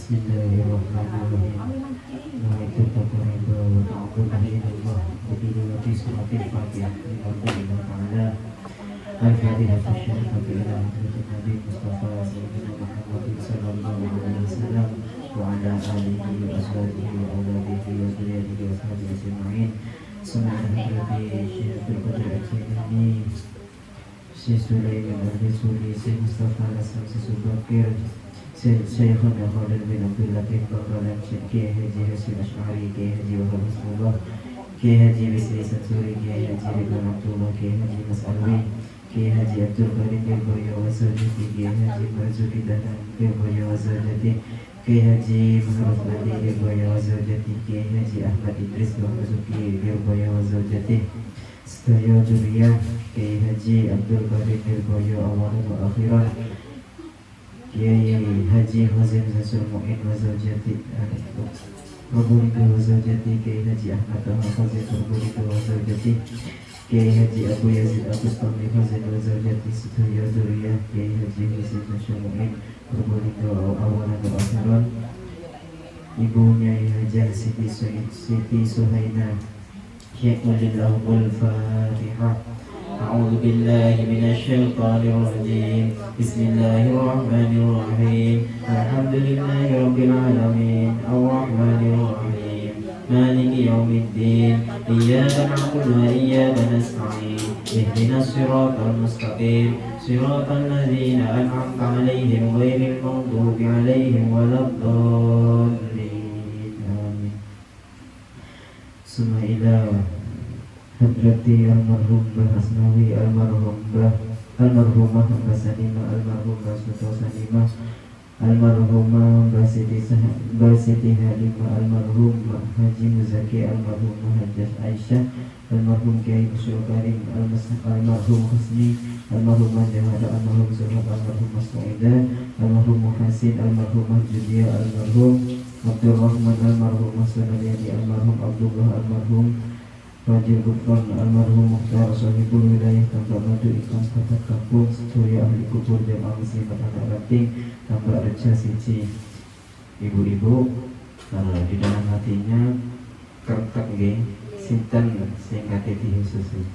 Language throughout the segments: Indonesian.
Bismillahirrahmanirrahim. Nawaitu taqarruba wa ta'abbuda ilallah bi tilawati suratil Fatihah lillahi ta'ala. Al-Fatihah syarifatu ila hadratin Nabi Mustafa Sayyidina Muhammadin sallallahu alaihi wasallam wa ala alihi wa ashabihi wa awladihi wa dzurriyyatihi wa sahbihi ajma'in. Sallallahu alaihi Syekh Abdul Qadir Syekh Sulaiman Al-Rasuli Syekh Mustafa Al-Hasan Syekh Subakir Syekhuna Khalid bin Abdul Latif Bakalan Syekh Kiai Haji Hasyim Asy'ari Kiai Haji Wahab Husnullah Kiai Haji Bisri Sansuri Kiai Haji Ridwan Abdullah Kiai Haji Mas Alwi Kiai Haji Abdul Qadir Birboyo Wasajati Kiai Haji Marzuki Dahlan Birboyo Wasajati Kiai Haji Muhammad Badi Birboyo Wasajati Kiai Haji Ahmad Idris Basuki Birboyo Wasajati Sedaya Juriyah Kiai Haji Abdul Qadir Birboyo Awalan wa Akhiran Kiai Haji Hazim Zasul Mu'in wa Zawjati Rabulika wa Zawjati Kiai Haji Ahmad Al-Fazil Rabulika wa Zawjati Kiai Haji Abu Yazid Al-Bustami Fazil wa Zawjati Sedaya Zuriyah Kiai Haji Hazim Zasul Mu'in Rabulika wa Awalan wa Akhiran Ibunya Hajah Siti Suhaina Syekhullahul Fatihah. A'udzu billahi minasy-syaithanir rajim. Bismillahirrahmanirrahim. Alhamdulillahirabbil alamin. Arrahmanir rahim. Maliki yaumiddin. Iyyaka na'budu wa iyyaka nasta'in. Ihdinas siratal mustaqim. Siratal ladzina an'amta 'alaihim ghairil maghdubi 'alaihim waladdallin. Amin. Summa ila Hadrati almarhum Mbah Asnawi, almarhum almarhumah Mbah Sanimah, almarhum Mbah Suto Sanimah, almarhumah Mbah Siti Halimah, almarhum Haji Muzaki, almarhum Hajjah Aisyah, almarhum Kiai Usul Karim, almarhum Husni, almarhum Jahada, almarhum Zuhab, almarhum Mas'udah, almarhum Muhasin, almarhum Judia, almarhum Abdul Rahman, almarhum Sunadiyani, almarhum Abdullah, almarhum Wajib Gufron, almarhum Mukhtar Sahibul Wilayah Tambak Madu Ikon Kata Kampung Surya Ahli Kubur Jamaah Muslimat Anak Ranting Tambak Reja Siji. Ibu-ibu di dalam hatinya kertek nggih sinten sing kate dihususi.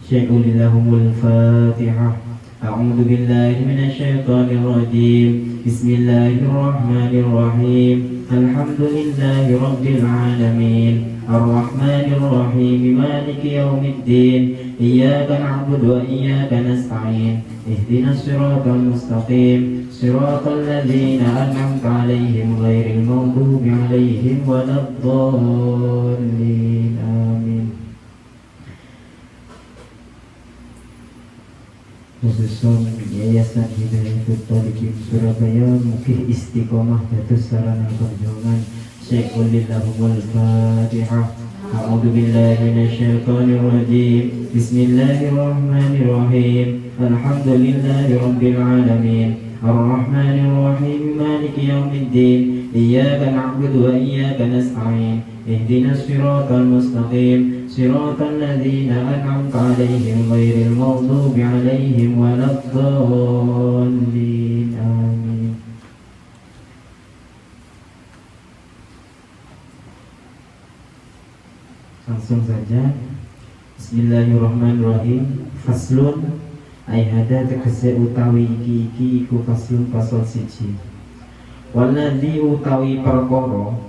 Syai'ulillahumul Fatihah. A'udzu billahi minasyaitonir rajim. Bismillahirrahmanirrahim. Alhamdulillahi rabbil alamin. Arrahmanir rahim. Maliki yaumiddin. Iyyaka na'budu wa iyyaka nasta'in. Ihdinas siratal mustaqim. Siratal ladzina an'amta 'alaihim ghairil maghdubi 'alaihim waladdallin. Amin. Khususun Yayasan Hidayatul Thalikin Surabaya Mukih Istiqomah Datus Sarana Perjuangan. Syai'ulillahumul Fatihah. A'udzu billahi minasyaitonir rajim. Bismillahirrahmanirrahim. Alhamdulillahi rabbil alamin. Arrahmanir rahim. Maliki yaumiddin. Iyyaka na'budu wa iyyaka nasta'in. Ihdinas siratal mustaqim. Siratal ladzina an'amta 'alaihim ghairil maghdubi 'alaihim waladdallin. Amin. Langsung saja. Bismillahirrahmanirrahim. Faslun ai hada tegese utawi iki iku faslun pasal siji. Walladzi utawi perkara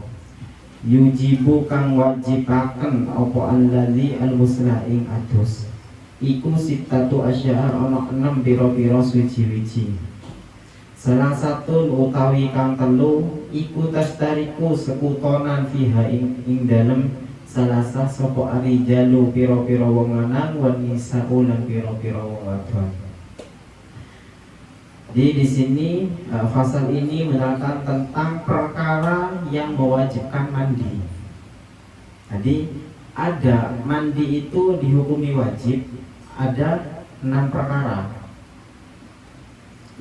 yujibu kang wajibaken apa alladzi al-musla ing adus iku sitatu asya'ar ana 6 pira-pira suci-wiji. Salah satu utawi kang telu iku tastariku sekutonan fiha ing dalem salasa sapa arijalu pira-pira wong lanang wan nisa'u lan pira-pira wong wadon. Jadi di sini fasal ini menerangkan tentang perkara yang mewajibkan mandi. Jadi ada mandi itu dihukumi wajib, ada 6 perkara.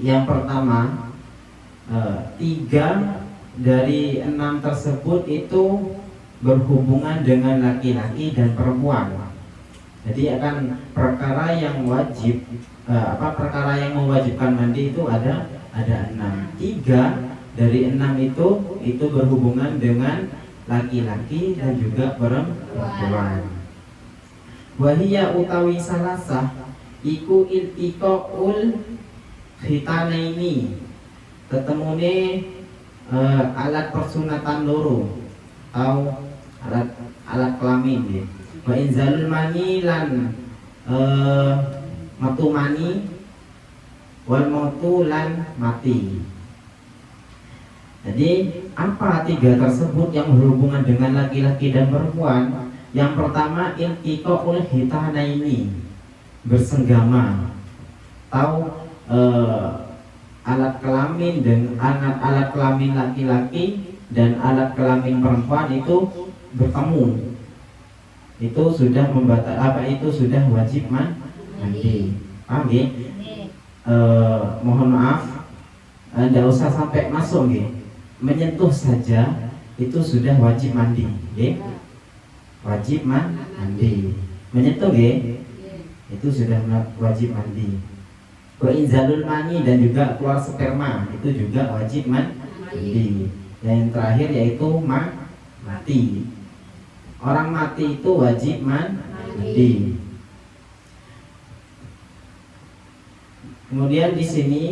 Yang pertama, 3 dari 6 tersebut itu berhubungan dengan laki-laki dan perempuan. Jadi akan perkara yang wajib, perkara yang mewajibkan mandi itu ada 6. 3 dari 6 itu berhubungan dengan laki-laki dan juga perempuan. Wahia utawi salasah iku iltiqaul khitanaini, tetemune alat persunatan loro atau alat kelamin ya. Wa inzalul mani lan metu mani wal mautu lan mati. Jadi apa 3 tersebut yang berhubungan dengan laki-laki dan perempuan? Yang pertama iltiqaul hitanaini, bersenggama, atau alat kelamin dengan alat kelamin laki-laki dan alat kelamin perempuan itu bertemu. Itu sudah itu sudah wajib mandi. Paham ya? Mohon maaf, tidak usah sampai masuk ya. Menyentuh saja itu sudah wajib mandi ya. Wajib mandi. Menyentuh ya, itu sudah wajib mandi. Inzalul mani dan juga keluar sperma itu juga wajib mandi. Dan yang terakhir yaitu mati. Orang mati itu wajib mandi. Kemudian di sini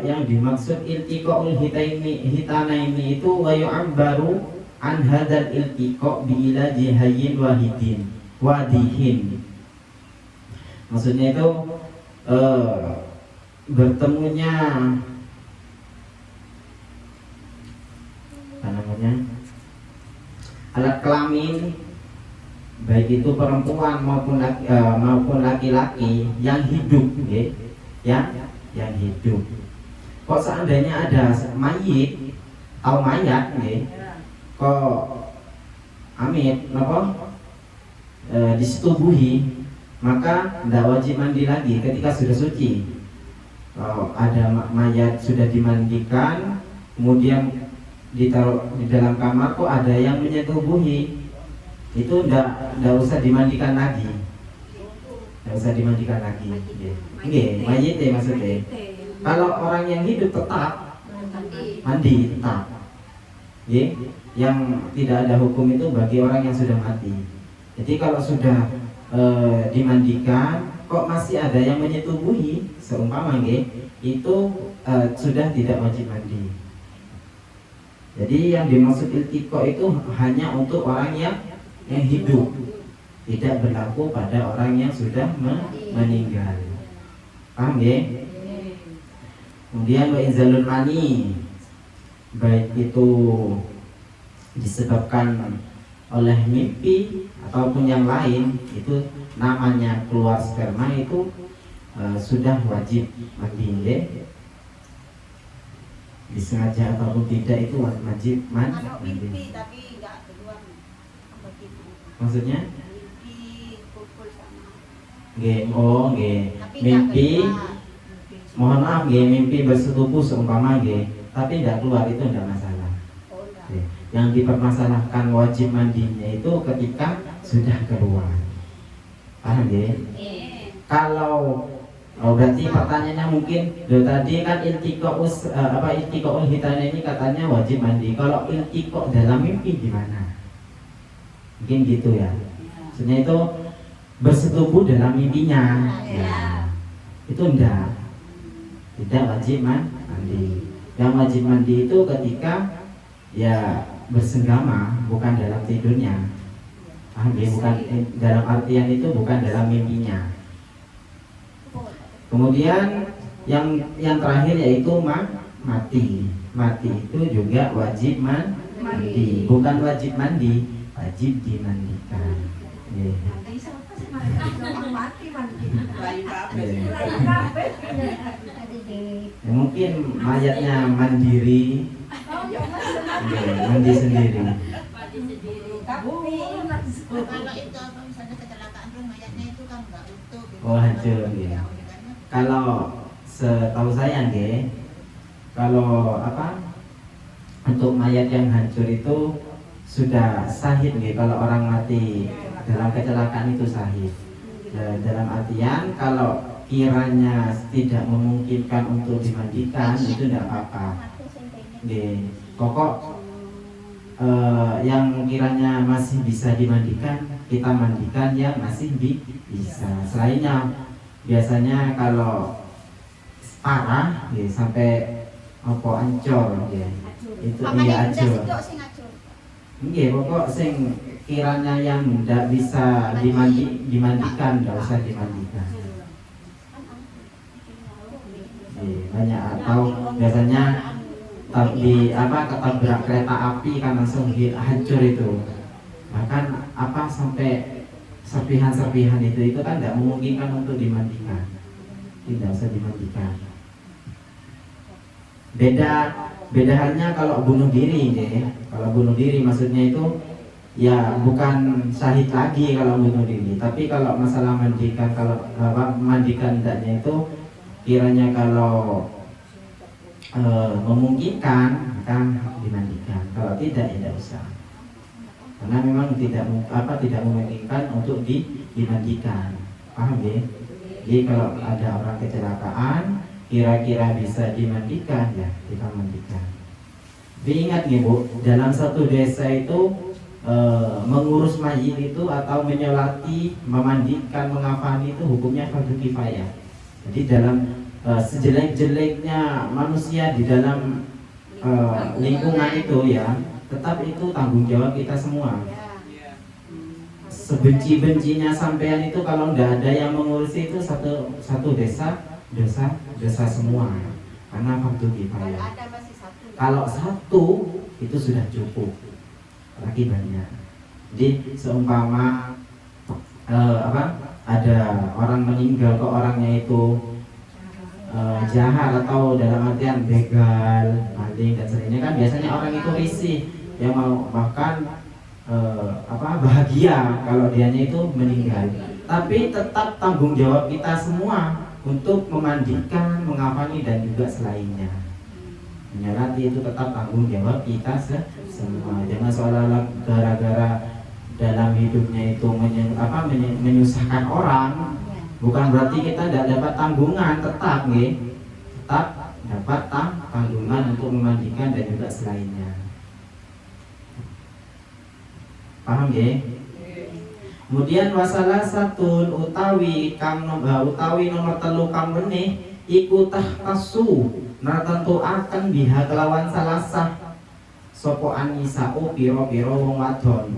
yang dimaksud iltiqaul hitanaini itu wa yu'abbaru an hadzal iltiqa bi ilaji hayyin wadihin. Maksudnya itu bertemunya alat kelamin baik itu perempuan maupun laki-laki yang hidup ya, yang hidup. Kok seandainya ada mayit atau mayat kok amit disetubuhi, maka tidak wajib mandi lagi ketika sudah suci. Kalau ada mayat sudah dimandikan, kemudian ditaruh di dalam kamar, kok ada yang menyetubuhi, itu tidak usah dimandikan lagi. Tidak usah dimandikan lagi. Mayit ya maksudnya. Kalau orang yang hidup tetap mandi tetap. Yang tidak ada hukum itu bagi orang yang sudah mati. Jadi kalau sudah dimandikan kok masih ada yang menyetubuhi, seumpama itu sudah tidak wajib mandi. Jadi yang dimaksud iltiqa itu hanya untuk orang yang hidup, tidak berlaku pada orang yang sudah meninggal. Paham ya? Kemudian wa inzalul mani, baik itu disebabkan oleh mimpi ataupun yang lain, itu namanya keluar sperma, itu sudah wajib mandi ya. Disengaja ataupun tidak itu wajib mandi. Kalau mimpi tapi nggak keluar begitu. Maksudnya? Mimpi kumpul sama. Mimpi. Mohon maaf mimpi bersetubuh seumpama tapi tidak keluar, itu tidak masalah. Yang dipermasalahkan wajib mandinya itu ketika sudah keluar. Paham ya? Kalau berarti pertanyaannya mungkin tadi kan iltiqaul hitana ini katanya wajib mandi. Kalau iltiqa dalam mimpi gimana? Mungkin gitu ya. Maksudnya itu bersetubuh dalam mimpinya. Ya. Itu tidak wajib mandi. Yang wajib mandi itu ketika ya bersenggama, bukan dalam tidurnya. Bukan dalam artian itu bukan dalam mimpinya. Kemudian yang terakhir yaitu mati. Mati itu juga wajib mandi. Bukan wajib mandi, wajib dimandikan. Mungkin mayatnya mandiri, mandi sendiri. Kalau itu misalnya kecelakaan tuh mayatnya itu kan nggak utuh. Oh hancur ya. Kalau setahu saya kalau untuk mayat yang hancur itu sudah sahih nih kalau orang mati dalam kecelakaan itu sahih. Dalam artian kalau kiranya tidak memungkinkan untuk dimandikan itu tidak apa-apa. Pokok yang kiranya masih bisa dimandikan kita mandikan yang masih bisa. Selainnya biasanya kalau parah sampai apa ancur itu iya acur. Nggih, pokok sing kiranya yang tidak bisa dimandikan tidak usah dimandikan. Banyak atau biasanya ketabrak kereta api kan langsung hancur itu. Bahkan sampai serpihan-serpihan itu kan tidak memungkinkan untuk dimandikan. Tidak usah dimandikan. Beda halnya kalau bunuh diri Kalau bunuh diri maksudnya itu ya bukan syahid lagi kalau bunuh diri. Tapi kalau masalah mandikan, kalau mandikan tidaknya itu kiranya kalau memungkinkan maka dimandikan. Kalau tidak tidak usah. Karena memang tidak memungkinkan untuk dimandikan. Paham ya? Jadi kalau ada orang kecelakaan kira-kira bisa dimandikan ya kita mandikan. Tapi ingat nih Bu, dalam satu desa itu mengurus mayit itu atau menyolati, memandikan, mengafani itu hukumnya fardu kifayah. Jadi dalam sejelek-jeleknya manusia di dalam lingkungan itu ya, tetap itu tanggung jawab kita semua. Sebenci-bencinya sampean itu kalau tidak ada yang mengurus itu satu desa dosa semua karena fardu kifayah. Kalau satu itu sudah cukup, lagi banyak. Jadi seumpama ada orang meninggal kok orangnya itu jahat atau dalam artian begal, maling dan sebagainya kan biasanya orang itu risih, yang mau bahkan bahagia kalau dianya itu meninggal. Tapi tetap tanggung jawab kita semua untuk memandikan, mengafani dan juga selainnya. Menyolati itu tetap tanggung jawab kita semua. Jangan seolah-olah gara-gara dalam hidupnya itu menyusahkan orang, bukan berarti kita tidak dapat tanggungan. Tetap dapat tanggungan untuk memandikan dan juga selainnya. Paham ya? Kemudian wasalah satun utawi nomor telu kang meneh iku tahtasu tentu akan biha kelawan salasah sopo anisa'u piro-piro wong wadon.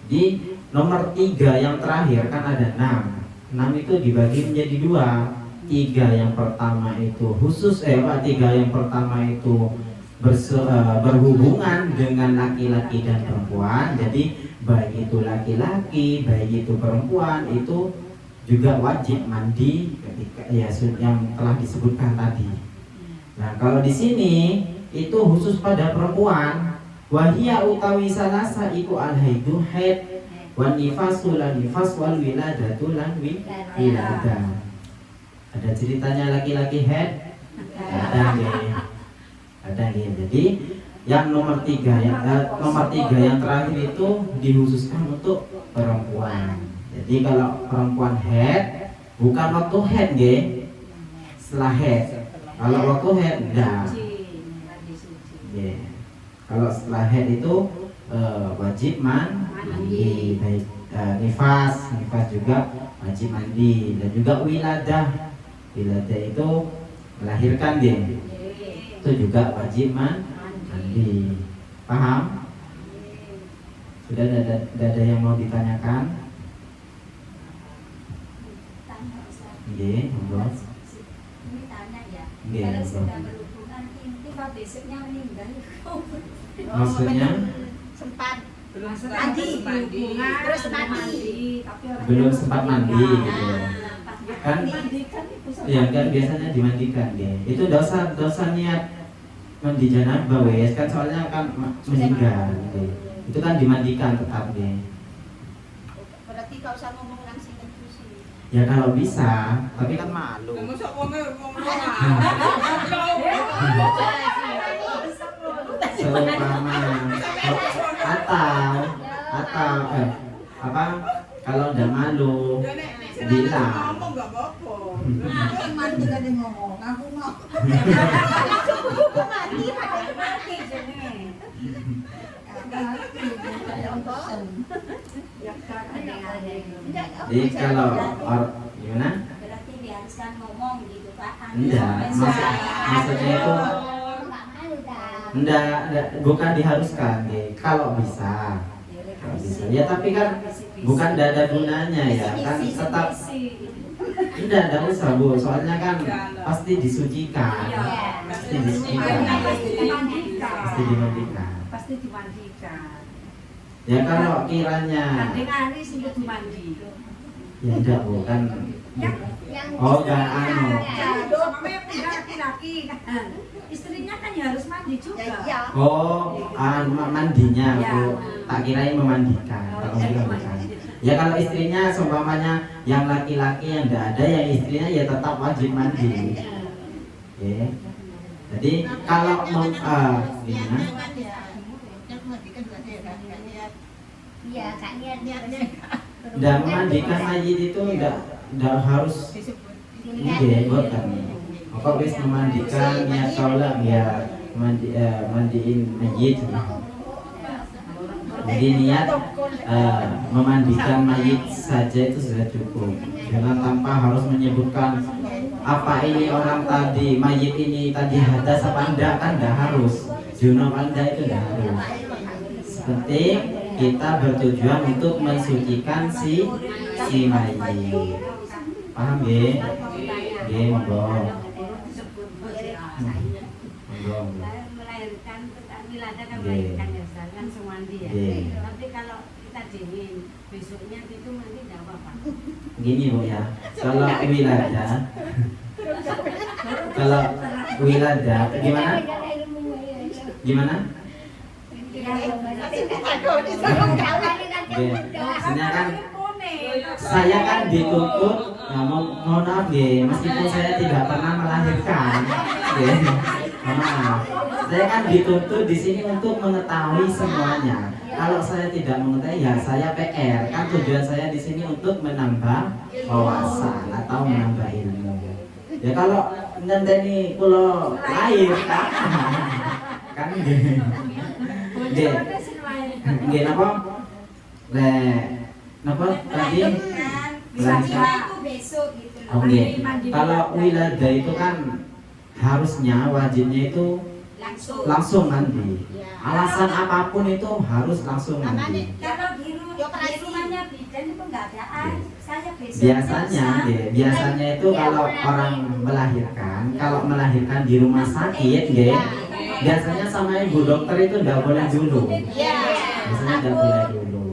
Di nomor 3 yang terakhir kan ada 6 itu dibagi menjadi 2. 3 yang pertama itu khusus 3 yang pertama itu berhubungan dengan laki-laki dan perempuan. Jadi baik itu laki-laki, baik itu perempuan itu juga wajib mandi ketika yang telah disebutkan tadi. Nah, kalau di sini itu khusus pada perempuan. Wahia utawi salasa iku al-haidu haid wan nifasu lan nifas wal wiladatu lan wiladah. Ada ceritanya laki-laki haid? Ada nih. Jadi yang nomor 3 yang terakhir itu dikhususkan untuk perempuan. Jadi kalau perempuan haid bukan waktu haid setelah haid. Kalau waktu haid enggak. Kalau setelah haid itu wajib mandi, baik nifas juga wajib mandi, dan juga wiladah itu melahirkan itu juga wajib mandi. Paham? Sudah ada yang mau ditanyakan? Monggo. Ini tanya ya. Kalau sudah berhubungan inti kok besoknya meninggal. Maksudnya sempat Mandi hubungan terus mandi. belum sempat mandi gitu. Kan ya kan biasanya dimandikan itu dosa niat mandi janabah kan soalnya kan meninggal itu kan dimandikan tetap Berarti kau usah ngomong langsung terus. ya kalau bisa, tapi kan malu. Seumpama apa kalau udah malu bilang. ngomong gak apa-apa. Mandi kan ngomong, aku mau. Mandi Mati jenenge. Jadi kalau gimana? Berarti diharuskan ngomong gitu Pak. Enggak, maksudnya itu enggak, bukan diharuskan, kalau bisa. Kalau bisa. Ya tapi kan bukan tidak ada gunanya ya, kan tetap enggak usah Bu, soalnya kan pasti disucikan. Pasti disucikan. Pasti dimandikan. Pasti dimandikan. Ya kalau kiranya Kadang hari sudah dimandi. ya enggak Bu, kan oh enggak anu. Sampai punya laki-laki kan. Istrinya kan ya harus mandi juga. Oh, mandinya Bu. Tak kirain memandikan. Kalau memandikan. Ya kalau istrinya seumpamanya yang laki-laki yang enggak ada, yang istrinya ya tetap wajib mandi. Ya. Jadi kalau mau gimana? Iya, Kak niatnya. Dan memandikan mayit itu enggak harus nggih boten. Kok wis memandikan niat sholat ya mandiin mayit. Jadi niat memandikan mayit saja itu sudah cukup. Jangan tanpa harus menyebutkan apa ini orang tadi, mayit ini tadi hadas apa enggak, kan enggak harus. Junub anda itu enggak harus. Penting kita bertujuan untuk mensucikan si mayit. Paham ya? Ya, monggo. Melahirkan wilayah kan melahirkan ya langsung mandi ya. Tapi kalau kita dingin besoknya itu mandi tidak apa-apa. Gini Bu ya, kalau wiladah gimana? Gimana? Maksudnya kan saya kan dituntut, mohon maaf ya, meskipun saya tidak pernah melahirkan, mohon maaf. Saya kan dituntut di sini untuk mengetahui semuanya. Kalau saya tidak mengetahui, ya saya PR. Kan tujuan saya di sini untuk menambah wawasan atau menambah ilmu. Ya kalau ngenteni pulau lahir kan nggih napa? Napa tadi? Itu besok gitu. Oke. Kalau wiladah itu kan harusnya wajibnya itu langsung mandi. Alasan apapun itu harus langsung mandi. Kalau di rumahnya bidan itu enggak ada air. Saya besok. Biasanya itu kalau orang melahirkan di rumah sakit, biasanya sama ibu dokter itu enggak boleh dulu. Biasanya enggak boleh dulu.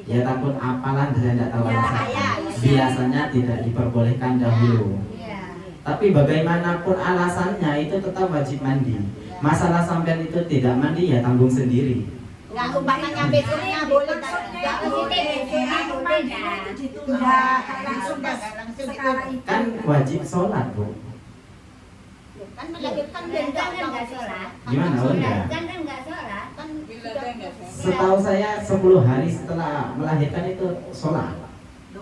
Ya takut apalah, saya tidak tahu alasannya. Biasanya tidak diperbolehkan dahulu. Tapi bagaimanapun alasannya itu tetap wajib mandi. Masalah sampean itu tidak mandi ya tanggung sendiri. Nggak umpamanya besoknya boleh Kan wajib sholat Bu. kan melahirkan dan nggak sholat. Gimana enggak? Kan nggak sholat. Kan Setahu saya 10 hari setelah melahirkan itu sholat.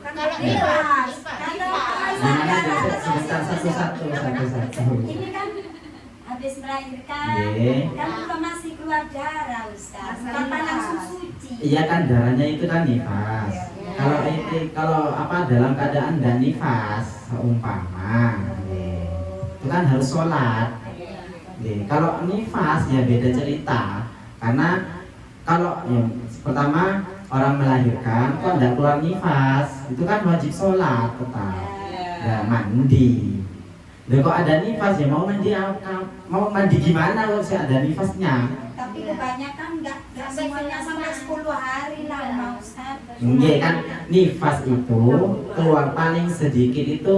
kalau Nifas. Gimana sebentar satu-satu. Ini kan habis melahirkan, kan juga masih keluar darah Ustaz. Kapan langsung suci? Iya kan darahnya itu kan nifas. Kalau dalam keadaan dan nifas seumpama, itu kan harus sholat. Kalau nifas ya beda cerita. Karena kalau pertama orang melahirkan kok tidak keluar nifas, itu kan wajib sholat tetap. Ya mandi. Kok ada nifas ya mau mandi gimana kalau saya ada nifasnya? Tapi kebanyakan enggak semuanya sampai 10 hari lama Ustaz. Enggak kan nifas itu keluar paling sedikit itu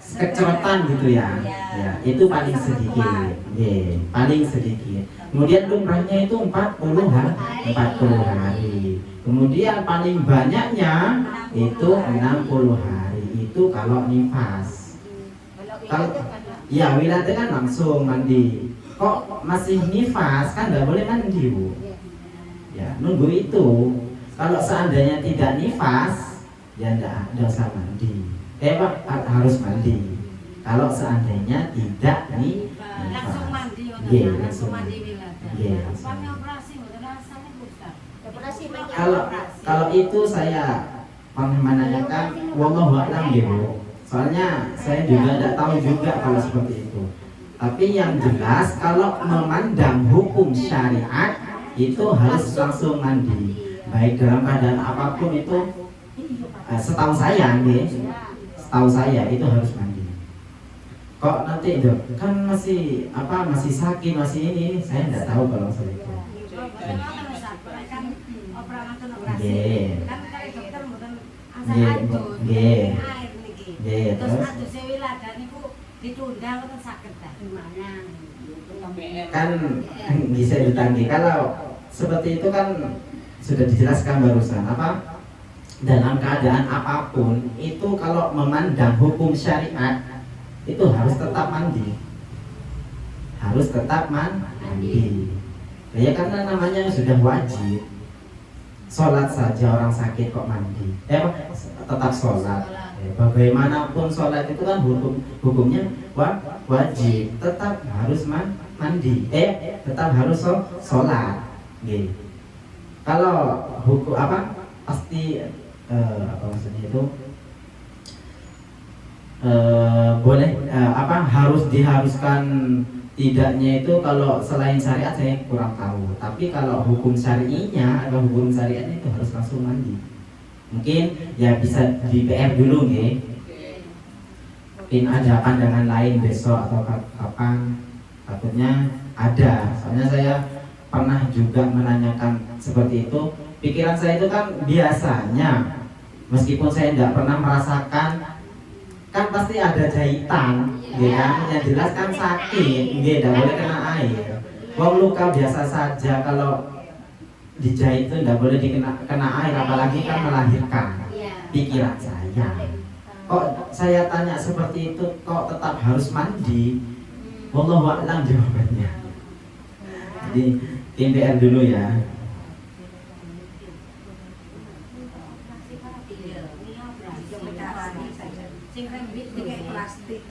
sekecerotan gitu ya. Ya, itu paling sedikit. Paling sedikit. Kemudian lumrahnya itu 40 hari. Kemudian paling banyaknya itu 60 hari. Itu kalau nifas. Kalau ya wiladah kan langsung mandi. Kok masih nifas kan nggak boleh mandi Bu. Ya, nunggu itu. Kalau seandainya tidak nifas, ya enggak usah mandi. Harus mandi. Kalau seandainya tidak nifas. Langsung mandi, Iya, langsung mandi wiladah. Iya. Langsung operasi, betul rasanya Ustaz. Operasi banyak Kalau itu saya pernah menanyakan, wallahu a'lam gitu. Soalnya saya juga tidak tahu juga kalau seperti itu. Tapi yang jelas kalau memandang hukum syariat itu harus langsung mandi. Baik dalam keadaan apapun itu, setahu saya itu harus mandi. Kok nanti dok kan masih sakit masih ini, saya tidak tahu kalau seperti itu. Terus aduse wiladah niku ditunda kok saged ta? Kan bisa ditanggi. Kalau seperti itu kan sudah dijelaskan barusan dalam keadaan apapun itu kalau memandang hukum syariat itu harus tetap mandi. Ya karena namanya sudah wajib. Sholat saja orang sakit kok mandi. Tetap sholat. Bagaimanapun sholat itu kan hukumnya wajib. Tetap harus mandi. Tetap harus sholat. Kalau hukum pasti maksudnya itu boleh harus diharuskan tidaknya itu kalau selain syariat saya kurang tahu. Tapi kalau hukum syari'inya atau hukum syariatnya itu harus langsung mandi. Mungkin ya bisa di PR dulu nih. Mungkin ada pandangan lain besok atau kapan. Takutnya ada. Soalnya saya pernah juga menanyakan seperti itu. Pikiran saya itu kan biasanya meskipun saya tidak pernah merasakan, kan pasti ada jahitan, yang jelas kan sakit, tidak boleh kena air. Wong luka biasa saja, kalau dijahit itu tidak boleh kena air, apalagi kan melahirkan. Pikiran saya, kok saya tanya seperti itu, kok tetap harus mandi? Wallahu a'lam jawabannya. Jadi tim PR dulu ya. Plastik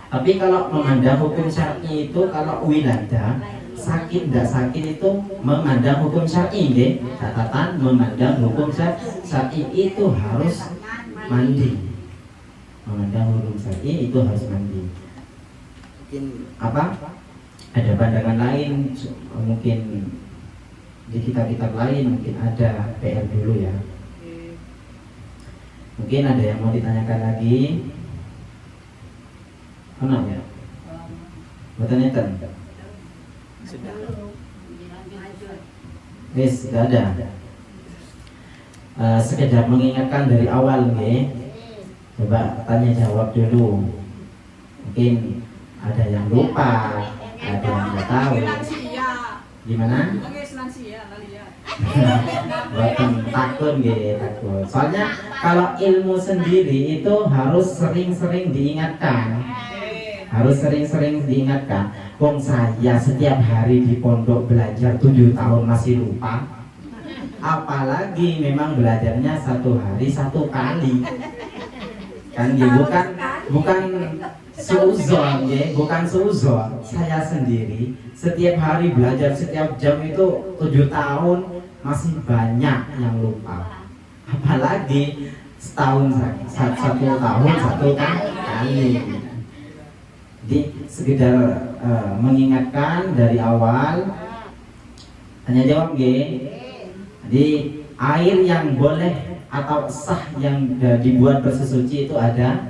Tapi kalau memandang hukum syar'i itu kalau wiladah sakit tidak sakit itu memandang hukum syar'i, catatan memandang hukum syar'i itu harus mandi. Memandang hukum syar'i itu harus mandi. Mungkin ada pandangan lain, mungkin di kitab-kitab lain mungkin ada PR dulu ya. Mungkin ada yang mau ditanyakan lagi. Kenapa ya? Bertanya kan? Sudah. Sudah ada. Sekedar mengingatkan dari awal nih. Coba tanya jawab dulu. Mungkin ada yang lupa, ada yang nggak tahu. Gimana? Bukan takut takut. Soalnya kalau ilmu sendiri itu harus sering-sering diingatkan. Wong saya setiap hari di pondok belajar 7 tahun masih lupa. Apalagi memang belajarnya 1 hari 1 kali. Kan bukan suuzon bukan suuzon. Saya sendiri setiap hari belajar setiap jam itu 7 tahun masih banyak yang lupa. Apalagi setahun 1 tahun 1 kali. Jadi sekedar mengingatkan dari awal. Tanya jawab Jadi air yang boleh atau sah yang dibuat bersesuci itu ada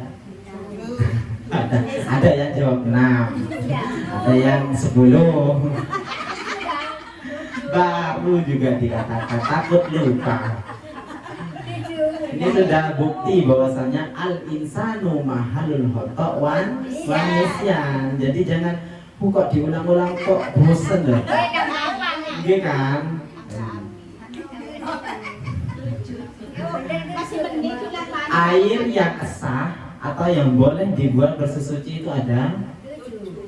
yang jawab 6, ada yang 10. Baru juga dikatakan takut lupa. Ini sudah bukti bahwasanya al-insanu mahalul khata' wan nisyan. Jadi jangan kok diulang-ulang kok bosen loh. Iya kan? Air yang sah atau yang boleh dibuat bersesuci itu ada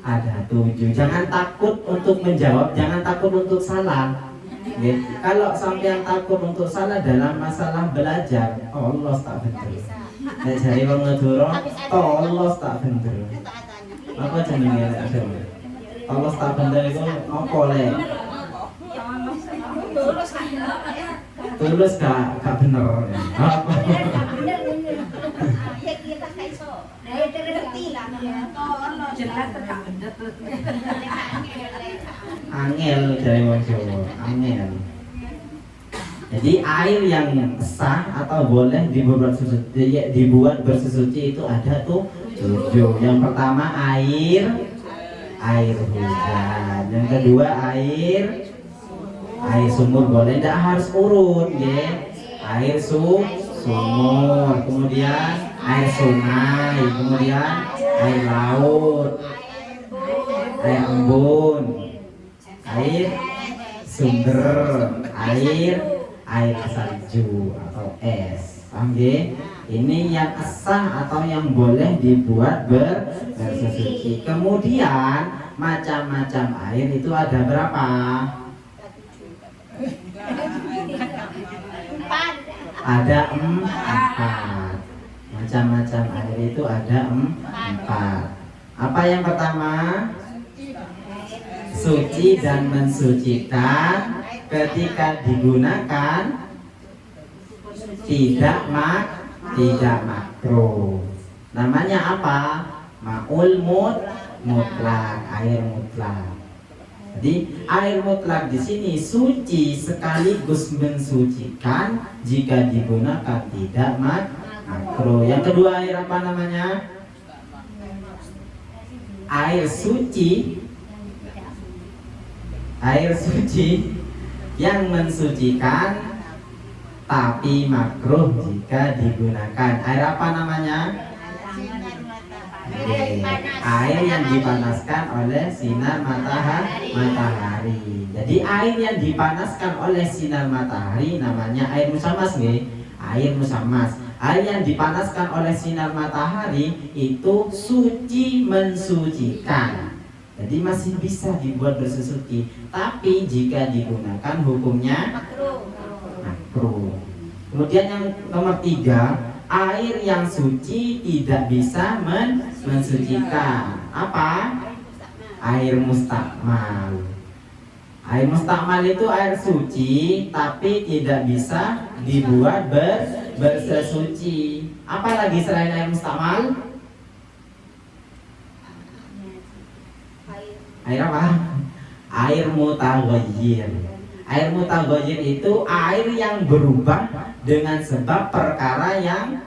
Ada 7. Jangan takut untuk menjawab, jangan takut untuk salah. Nggih. Kalau sampean takut untuk salah dalam masalah belajar, Allah tak bener. Nek jare wong Madura, Allah tak bener. Apa jenenge lek asline? Allah tak bener iku apa lek? Tulus gak bener. Apa? Ya kita kayak so. Ngerti lah. Jelas tak bener. Angel dari wong Jawa, angel. Jadi air yang sah atau boleh dibuat bersesuci itu ada tuh 7. Yang pertama air hujan. Yang kedua air sumur boleh, tidak harus urut, ya. Air sumur, kemudian air sungai, kemudian air laut, air embun, air sumber, air salju atau es. Paham ya? Ini yang sah atau yang boleh dibuat bersesuci. Kemudian macam-macam air itu ada berapa? Ada 4. Macam-macam air itu ada 4. Apa yang pertama? Suci dan mensucikan ketika digunakan, tidak makruh. Namanya apa? Ma'ul mutlak, air mutlak. Jadi air mutlak di sini suci sekaligus mensucikan jika digunakan tidak makruh. Yang kedua air apa namanya? Air suci yang mensucikan tapi makruh jika digunakan. Air apa namanya? Air yang dipanaskan oleh sinar matahari. Jadi air yang dipanaskan oleh sinar matahari namanya air musammas, nggih. Air musammas. Air yang dipanaskan oleh sinar matahari itu suci mensucikan. Jadi masih bisa dibuat bersesuci, tapi jika digunakan hukumnya makruh. Kemudian yang nomor 3, air yang suci tidak bisa mensucikan. Apa? Air mustakmal. Air mustakmal itu air suci tapi tidak bisa dibuat bersesuci. Apa lagi selain air mustakmal? Air apa? Air mutaghayyir. Air mutaghayyir itu air yang berubah dengan sebab perkara yang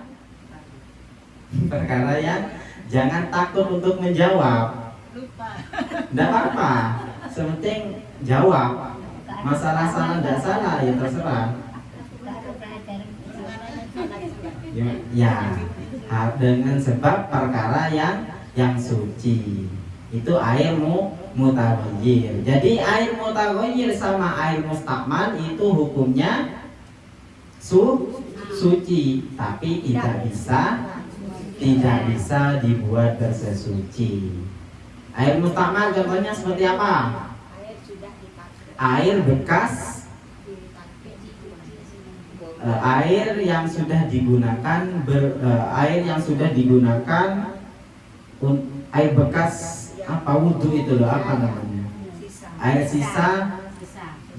jangan takut untuk menjawab. Tidak apa-apa, sepenting jawab. Masalah salah tidak salah ya terserah. Ya, dengan sebab perkara yang suci. Itu air mutaghayyir. Jadi air mutaghayyir sama air mustakmal itu hukumnya suci, tapi tidak bisa dibuat bersesuci. Air mustakmal contohnya seperti apa? Air bekas, air yang sudah digunakan, air bekas apa wudhu itu loh, apa namanya? Air sisa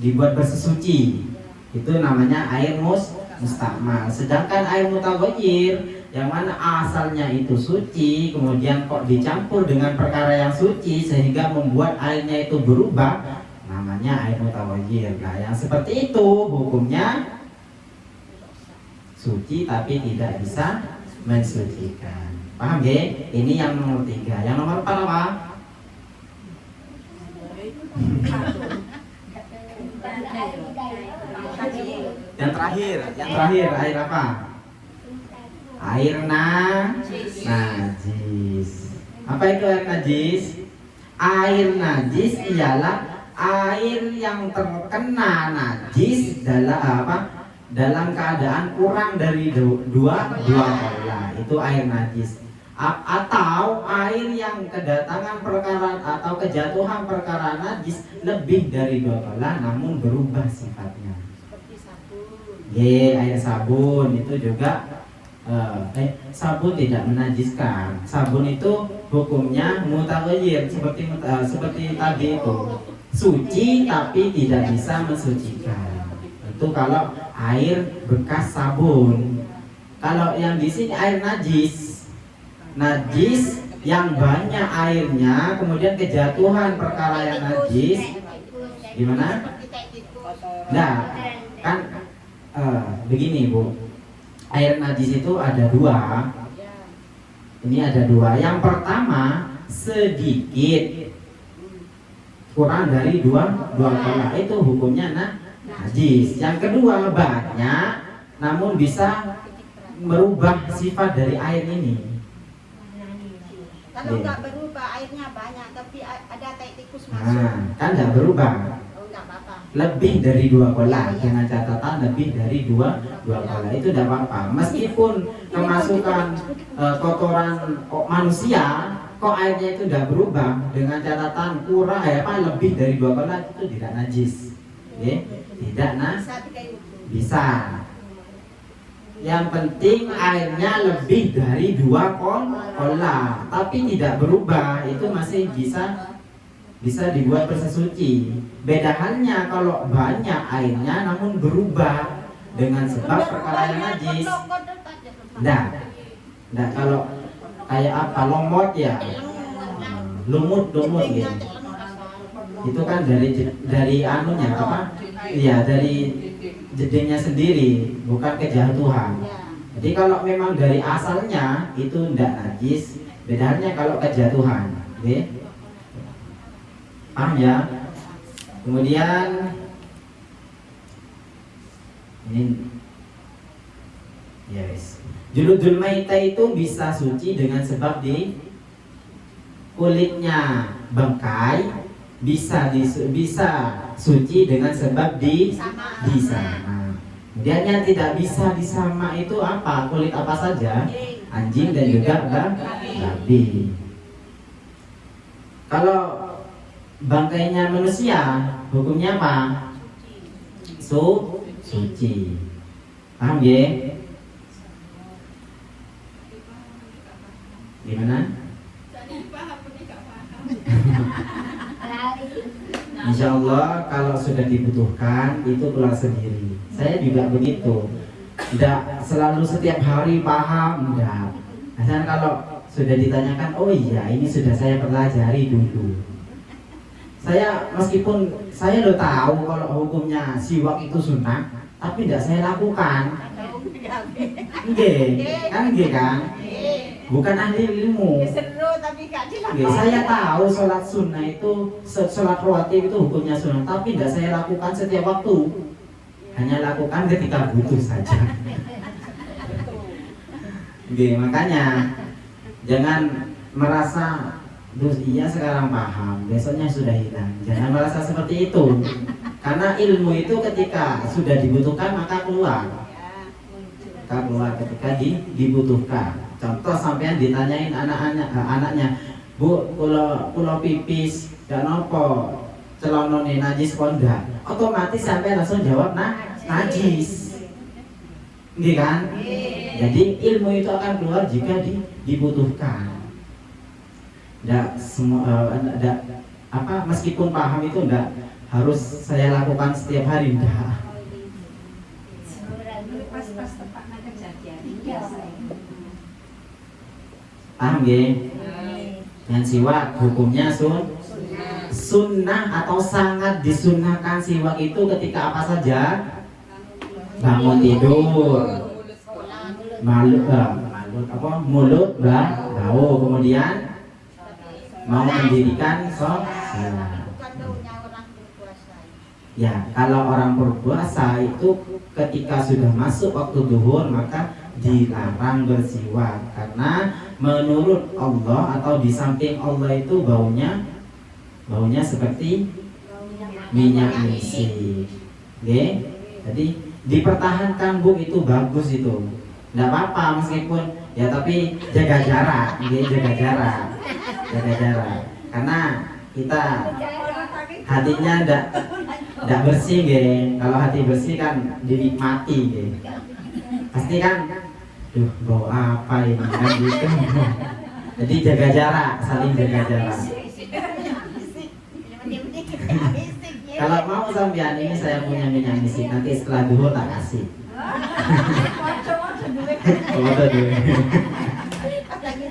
dibuat bersesuci. Itu namanya air mustakmal. Sedangkan air mutaghayyir yang mana asalnya itu suci, kemudian kok dicampur dengan perkara yang suci sehingga membuat airnya itu berubah, namanya air mutaghayyir. Nah, yang seperti itu hukumnya suci tapi tidak bisa mensucikan. Paham ya? Ini yang nomor 3. Yang nomor 4 apa? Yang terakhir air apa? Air najis. Apa itu air najis? Air najis ialah air yang terkena najis dalam keadaan kurang dari dua bola. Itu air najis. Atau air yang kedatangan perkara atau kejatuhan perkara najis lebih dari 2 kolah namun berubah sifatnya. Seperti sabun. Air sabun itu juga sabun tidak menajiskan. Sabun itu hukumnya mutaghayyir seperti tadi itu. Suci tapi tidak bisa mensucikan. Itu kalau air bekas sabun. Kalau yang di sini air najis yang banyak airnya, kemudian kejatuhan perkara yang najis, gimana? Nah, kan begini Bu, air najis itu ada 2. Ini ada 2. Yang pertama sedikit kurang dari 2 kolah itu hukumnya najis. Yang kedua banyak namun bisa merubah sifat dari air ini. Kalau nggak berubah airnya banyak tapi ada tai tikus masuk. Kan nggak berubah. Oh, nggak apa-apa. Lebih dari 2 kolah dengan catatan lebih dari 2 kolah itu tidak apa-apa. Meskipun kemasukan kotoran manusia, kok airnya itu tidak berubah dengan catatan kurang lebih dari 2 kolah itu tidak najis. Tidak bisa. Yang penting airnya lebih dari 2 kolah, tapi tidak berubah, itu masih bisa dibuat bersih suci. Beda halnya kalau banyak airnya namun berubah dengan sebab perkara yang najis. Nah, kalau kayak apa lomot ya, lumut gitu. Itu kan dari anunya apa? Iya, dari jedingnya sendiri, bukan kejatuhan. Jadi kalau memang dari asalnya itu tidak najis, bedanya kalau kejatuhan. Paham ya? Kemudian ini juludul maita itu bisa suci dengan sebab di kulitnya bengkai, bisa suci dengan sebab disama. Kemudian yang tidak bisa disama itu apa? Kulit apa saja? Anjing dan juga babi. Kalau bangkainya manusia, hukumnya apa? Suci. Paham ya? Gimana? Insya Allah kalau sudah dibutuhkan itu keluar sendiri. Saya juga begitu. Tidak selalu setiap hari paham, enggak. Asal kalau sudah ditanyakan, oh iya ini sudah saya pelajari dulu. Saya meskipun saya udah tahu kalau hukumnya siwak itu sunnah, tapi tidak saya lakukan. Nggih kan? Bukan ahli ilmu. Saya tahu sholat sunnah itu, sholat rawatib itu hukumnya sunnah, tapi tidak saya lakukan setiap waktu. Hanya lakukan ketika butuh saja. Makanya jangan merasa terus iya sekarang paham, besoknya sudah hilang. Jangan merasa seperti itu. Karena ilmu itu ketika sudah dibutuhkan maka keluar ketika dibutuhkan. Contoh sampean ditanyain anaknya, Bu, pulau pipis dan nopo celonone najis konda, otomatis sampean langsung jawab najis. Nggih kan? Jadi ilmu itu akan keluar jika dibutuhkan. Meskipun paham itu enggak harus saya lakukan setiap hari, enggak. Pas tepatnya kejadian Paham ya? Yang siwak hukumnya sunnah atau sangat disunnahkan. Siwak itu ketika apa saja? Bangun tidur, mulut bau, kemudian mau mendirikan sholat. Ya, kalau orang berpuasa itu ketika sudah masuk waktu zuhur maka dilarang bersiwak, karena menurut Allah atau di samping Allah itu baunya seperti minyak misik. Jadi dipertahankan Bu, itu bagus itu. Enggak apa-apa meskipun ya, tapi jaga jarak, jaga jarak. jaga jarak. Karena kita hatinya ndak bersih geng. Kalau hati bersih kan dinikmati geng. Pasti kan, duh bau apa ini kan gitu. Jadi jaga jarak, saling jaga jarak. Kalau mau sampean ini saya punya minyak misik, nanti setelah duhur tak kasih. Foto dulu.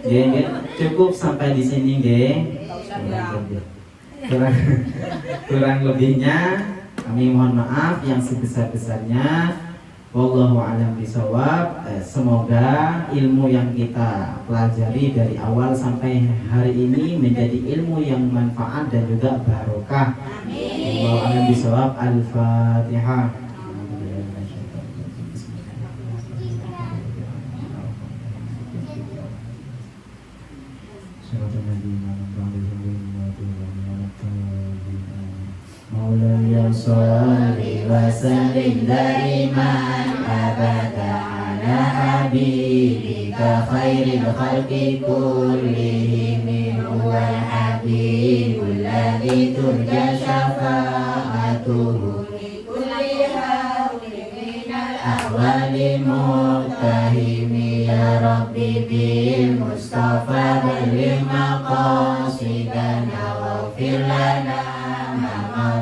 Geng, cukup sampai di sini geng. Kurang lebihnya kami mohon maaf yang sebesar-besarnya. Wallahu a'lam bishawab. Semoga ilmu yang kita pelajari dari awal sampai hari ini menjadi ilmu yang manfaat dan juga barokah. Wallahu a'lam bishawab. Al-Fatihah. Maulana sholli wa sallim daiman abada ala habibika khairil khalqi kullihim huwal habibul ladzi turja syafa'atuhu li kulli hawlin minal ahwali muttahimi ya rabbi bil mustafa balligh maqasidana waghfir lana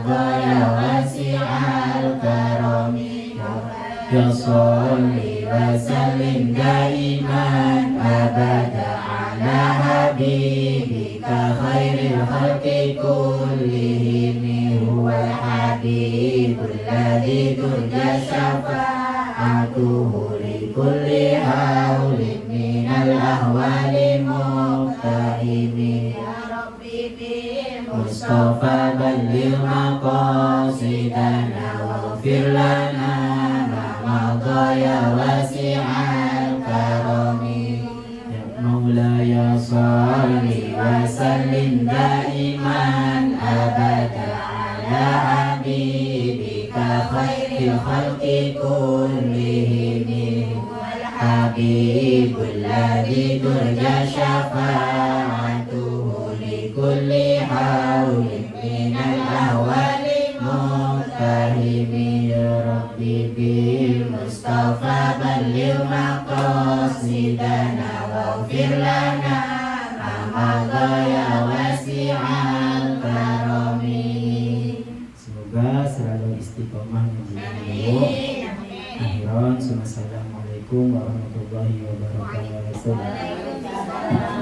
ya wasi'al karami ya sholli wa sallim daiman abada ala habibika khairil khalqi kullihim huwal habibul ladzi turja syafa'atuhu li kulli hawlin minal ahwali muqtahimi ya rabbi bil mustafa balligh maqasidana waghfir lana ma madha ya wasi'al karami ya maulaya sholli wa sallim daiman abada ala habibika khairil khalqi kullihim wal habibul ladzi turja syafa'atuhu li kulli hawlin minal ahwali muqtahimi ya rabbi bil mustafa balligh maqasidana waghfir lana ma madha ya wasi'al karami. Semoga selalu istiqomah menjadi akhiran. Assalamualaikum warahmatullahi wabarakatuh.